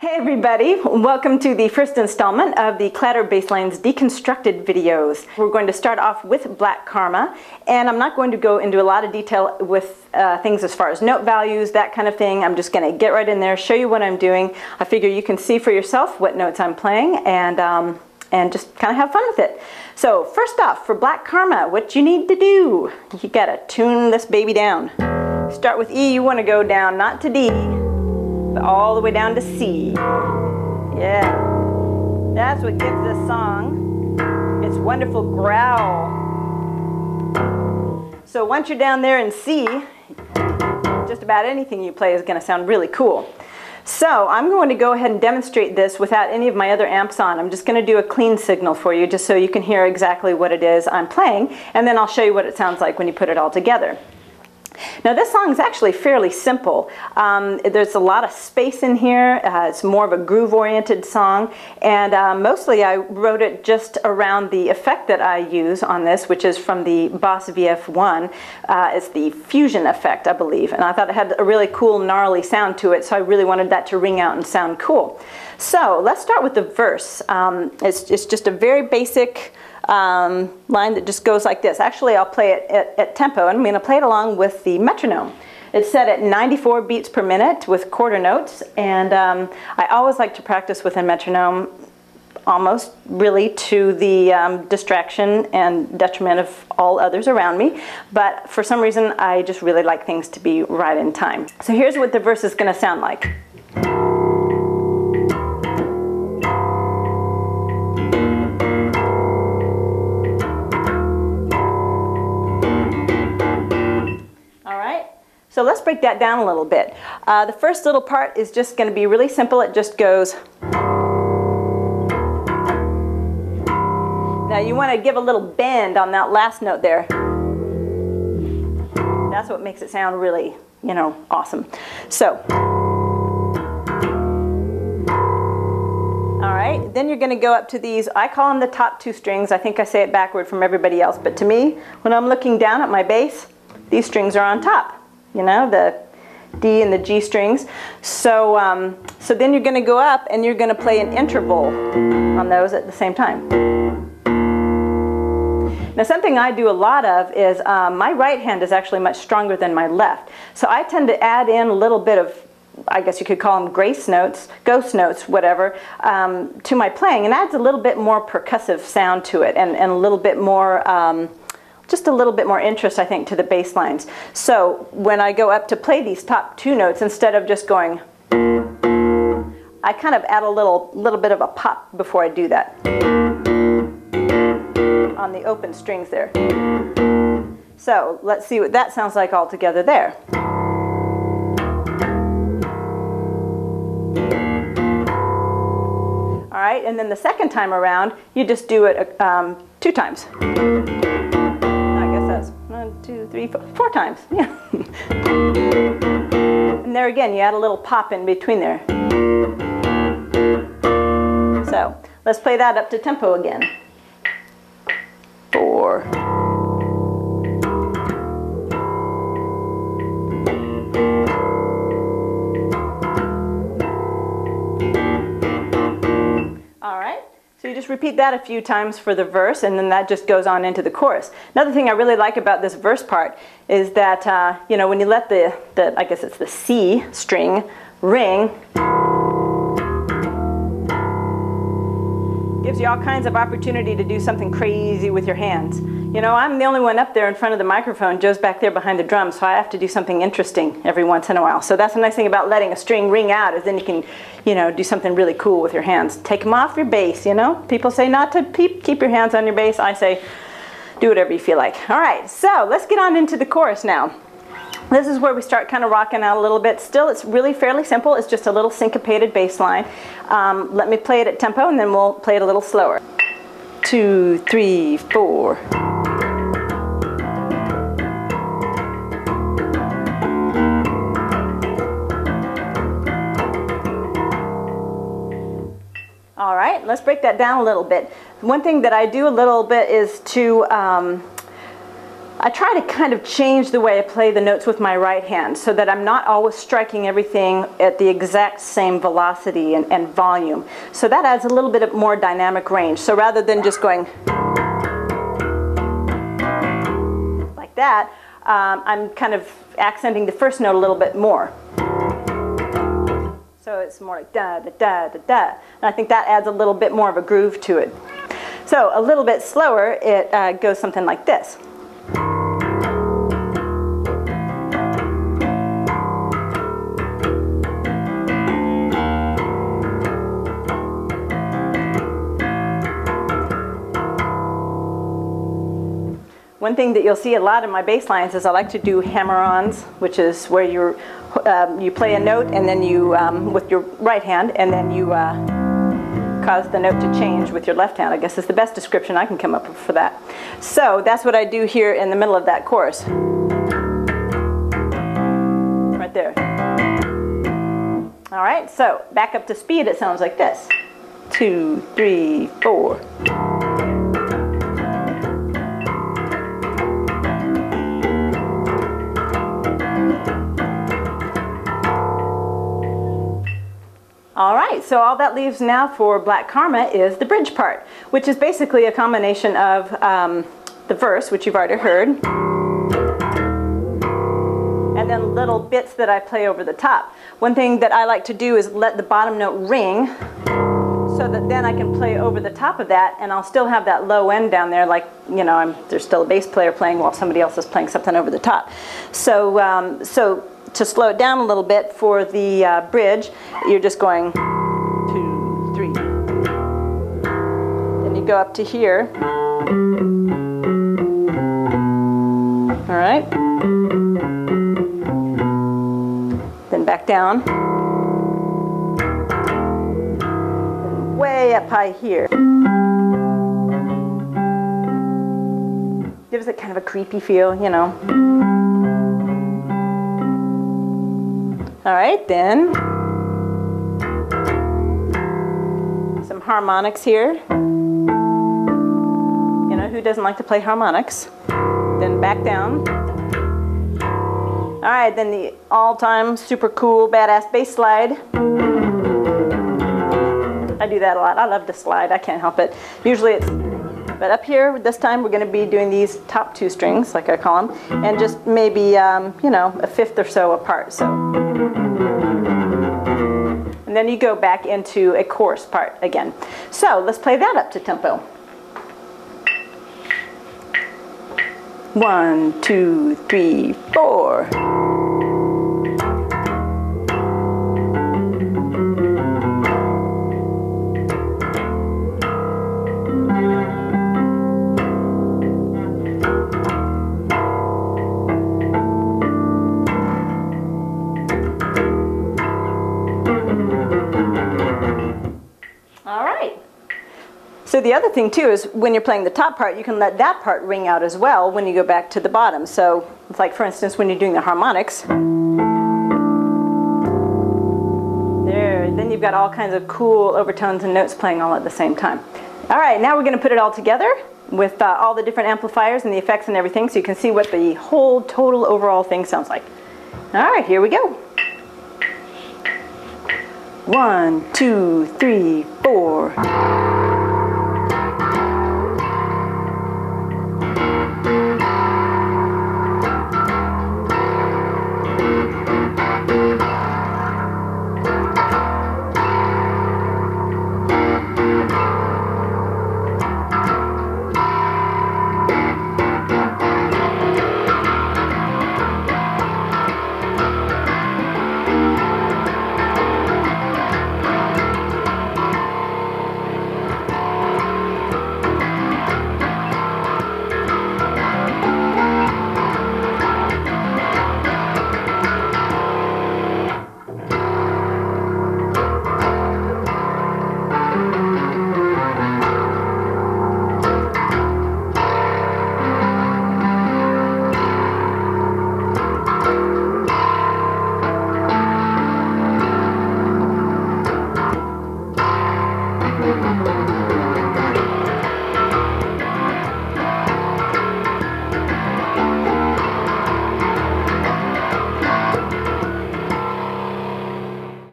Hey everybody, welcome to the first installment of the Clatter Basslines Deconstructed videos. We're going to start off with Black Karma, and I'm not going to go into a lot of detail with things as far as note values, that kind of thing. I'm just going to get right in there, show you what I'm doing. I figure you can see for yourself what notes I'm playing and just kind of have fun with it. So first off, for Black Karma, what you need to do, you gotta tune this baby down. Start with E, you want to go down not to D, but all the way down to C. Yeah, that's what gives this song its wonderful growl. So once you're down there in C, just about anything you play is going to sound really cool. So I'm going to go ahead and demonstrate this without any of my other amps on. I'm just going to do a clean signal for you just so you can hear exactly what it is I'm playing, and then I'll show you what it sounds like when you put it all together. Now this song is actually fairly simple. There's a lot of space in here. It's more of a groove-oriented song, and mostly I wrote it just around the effect that I use on this, which is from the Boss VF1. It's the fusion effect, I believe, and I thought it had a really cool, gnarly sound to it, so I really wanted that to ring out and sound cool. So let's start with the verse. It's just a very basic line that just goes like this. Actually, I'll play it at tempo, and I'm going to play it along with the metronome. It's set at 94 beats per minute with quarter notes, and I always like to practice with a metronome, almost really to the distraction and detriment of all others around me, but for some reason I just really like things to be right in time. So here's what the verse is going to sound like. So let's break that down a little bit. The first little part is just going to be really simple. It just goes. Now you want to give a little bend on that last note there. That's what makes it sound really, you know, awesome. So, all right, then you're going to go up to these, I call them the top two strings. I think I say it backward from everybody else, but to me, when I'm looking down at my bass, these strings are on top. You know, the D and the G strings. So, so then you're going to go up and you're going to play an interval on those at the same time. Now something I do a lot of is my right hand is actually much stronger than my left. So I tend to add in a little bit of, I guess you could call them grace notes, ghost notes, whatever, to my playing, and adds a little bit more percussive sound to it, and a little bit more just a little bit more interest, I think, to the bass lines. So when I go up to play these top two notes, instead of just going, I kind of add a little bit of a pop before I do that on the open strings there. So let's see what that sounds like all together there. All right, and then the second time around, you just do it 2 times. 1, 2, 3, 4 times. Yeah. And there again, you add a little pop in between there. So let's play that up to tempo again. 4. All right. So you just repeat that a few times for the verse, and then that just goes on into the chorus. Another thing I really like about this verse part is that, you know, when you let the, I guess it's the C string ring, gives you all kinds of opportunity to do something crazy with your hands. You know, I'm the only one up there in front of the microphone. Joe's back there behind the drums, so I have to do something interesting every once in a while. So that's the nice thing about letting a string ring out, is then you can, you know, do something really cool with your hands. Take them off your bass, you know. People say not to keep your hands on your bass. I say do whatever you feel like. All right, so let's get on into the chorus now. This is where we start kind of rocking out a little bit. Still, it's really fairly simple. It's just a little syncopated bass line. Let me play it at tempo, and then we'll play it a little slower. 2, 3, 4. All right, let's break that down a little bit. One thing that I do a little bit is to I try to kind of change the way I play the notes with my right hand so that I'm not always striking everything at the exact same velocity and volume. So that adds a little bit of more dynamic range. So rather than just going like that, I'm kind of accenting the first note a little bit more. So it's more like da da da da da. And I think that adds a little bit more of a groove to it. So a little bit slower, it goes something like this. One thing that you'll see a lot in my bass lines is I like to do hammer-ons, which is where you play a note and then you, with your right hand, and then you cause the note to change with your left hand. I guess is the best description I can come up with for that. So that's what I do here in the middle of that chorus. Right there. All right, so back up to speed, it sounds like this. 2, 3, 4. All right, so all that leaves now for Black Karma is the bridge part, which is basically a combination of the verse, which you've already heard, and then little bits that I play over the top. One thing that I like to do is let the bottom note ring so that then I can play over the top of that, and I'll still have that low end down there, like, you know, there's still a bass player playing while somebody else is playing something over the top. So, to slow it down a little bit for the bridge, you're just going 2, 3. Then you go up to here. All right. Then back down. Then way up high here. Gives it kind of a creepy feel, you know. All right, then some harmonics here. You know, who doesn't like to play harmonics? Then back down. All right, then the all-time super cool badass bass slide. I do that a lot. I love to slide. I can't help it. Usually it's, but up here this time we're going to be doing these top 2 strings, like I call them, and just maybe you know, a fifth or so apart. So. And then you go back into a chorus part again. So let's play that up to tempo. 1, 2, 3, 4. So the other thing too is when you're playing the top part, you can let that part ring out as well when you go back to the bottom. So it's like, for instance, when you're doing the harmonics, there, then you've got all kinds of cool overtones and notes playing all at the same time. All right, now we're going to put it all together with all the different amplifiers and the effects and everything, so you can see what the whole total overall thing sounds like. All right, here we go. 1, 2, 3, 4.